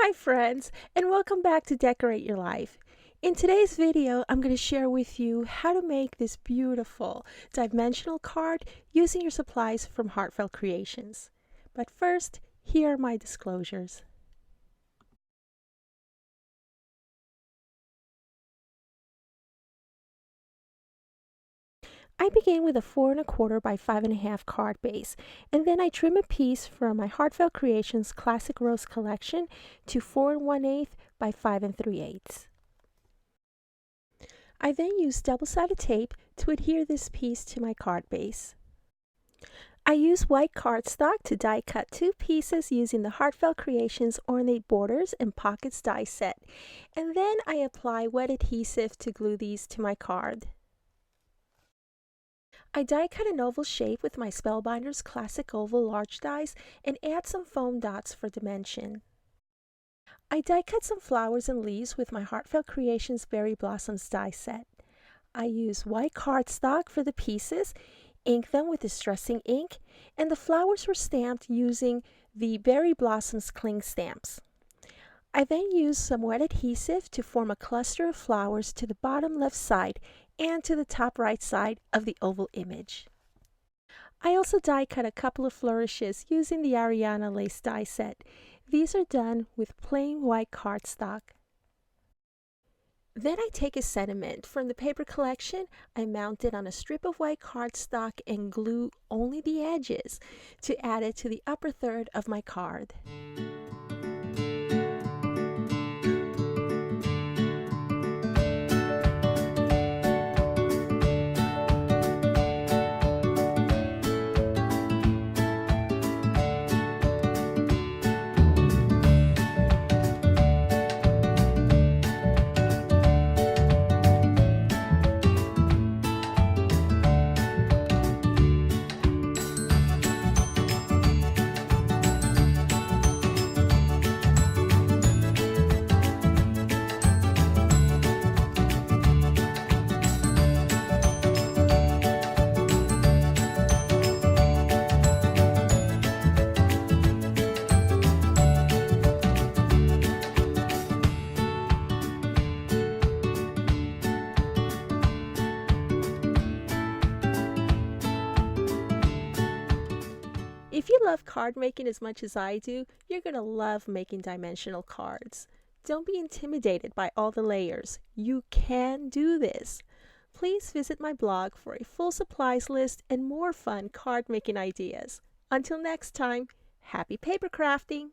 Hi friends, and welcome back to Decorate Your Life. In today's video, I'm going to share with you how to make this beautiful dimensional card using your supplies from Heartfelt Creations. But first, here are my disclosures. I begin with a 4 1/4 by 5 1/2 card base, and then I trim a piece from my Heartfelt Creations Classic Rose collection to 4 1/8 by 5 3/8. I then use double-sided tape to adhere this piece to my card base. I use white cardstock to die cut 2 pieces using the Heartfelt Creations Ornate Borders and Pockets die set, and then I apply wet adhesive to glue these to my card. I die cut an oval shape with my Spellbinders Classic Oval large dies and add some foam dots for dimension. I die cut some flowers and leaves with my Heartfelt Creations Berry Blossoms die set. I use white cardstock for the pieces, ink them with distressing ink, and the flowers were stamped using the Berry Blossoms cling stamps. I then use some wet adhesive to form a cluster of flowers to the bottom left side and to the top right side of the oval image. I also die cut a couple of flourishes using the Ariana lace die set. These are done with plain white cardstock. Then I take a sentiment from the paper collection, I mount it on a strip of white cardstock and glue only the edges to add it to the upper third of my card. If you love card making as much as I do, you're going to love making dimensional cards. Don't be intimidated by all the layers. You can do this. Please visit my blog for a full supplies list and more fun card making ideas. Until next time, happy paper crafting!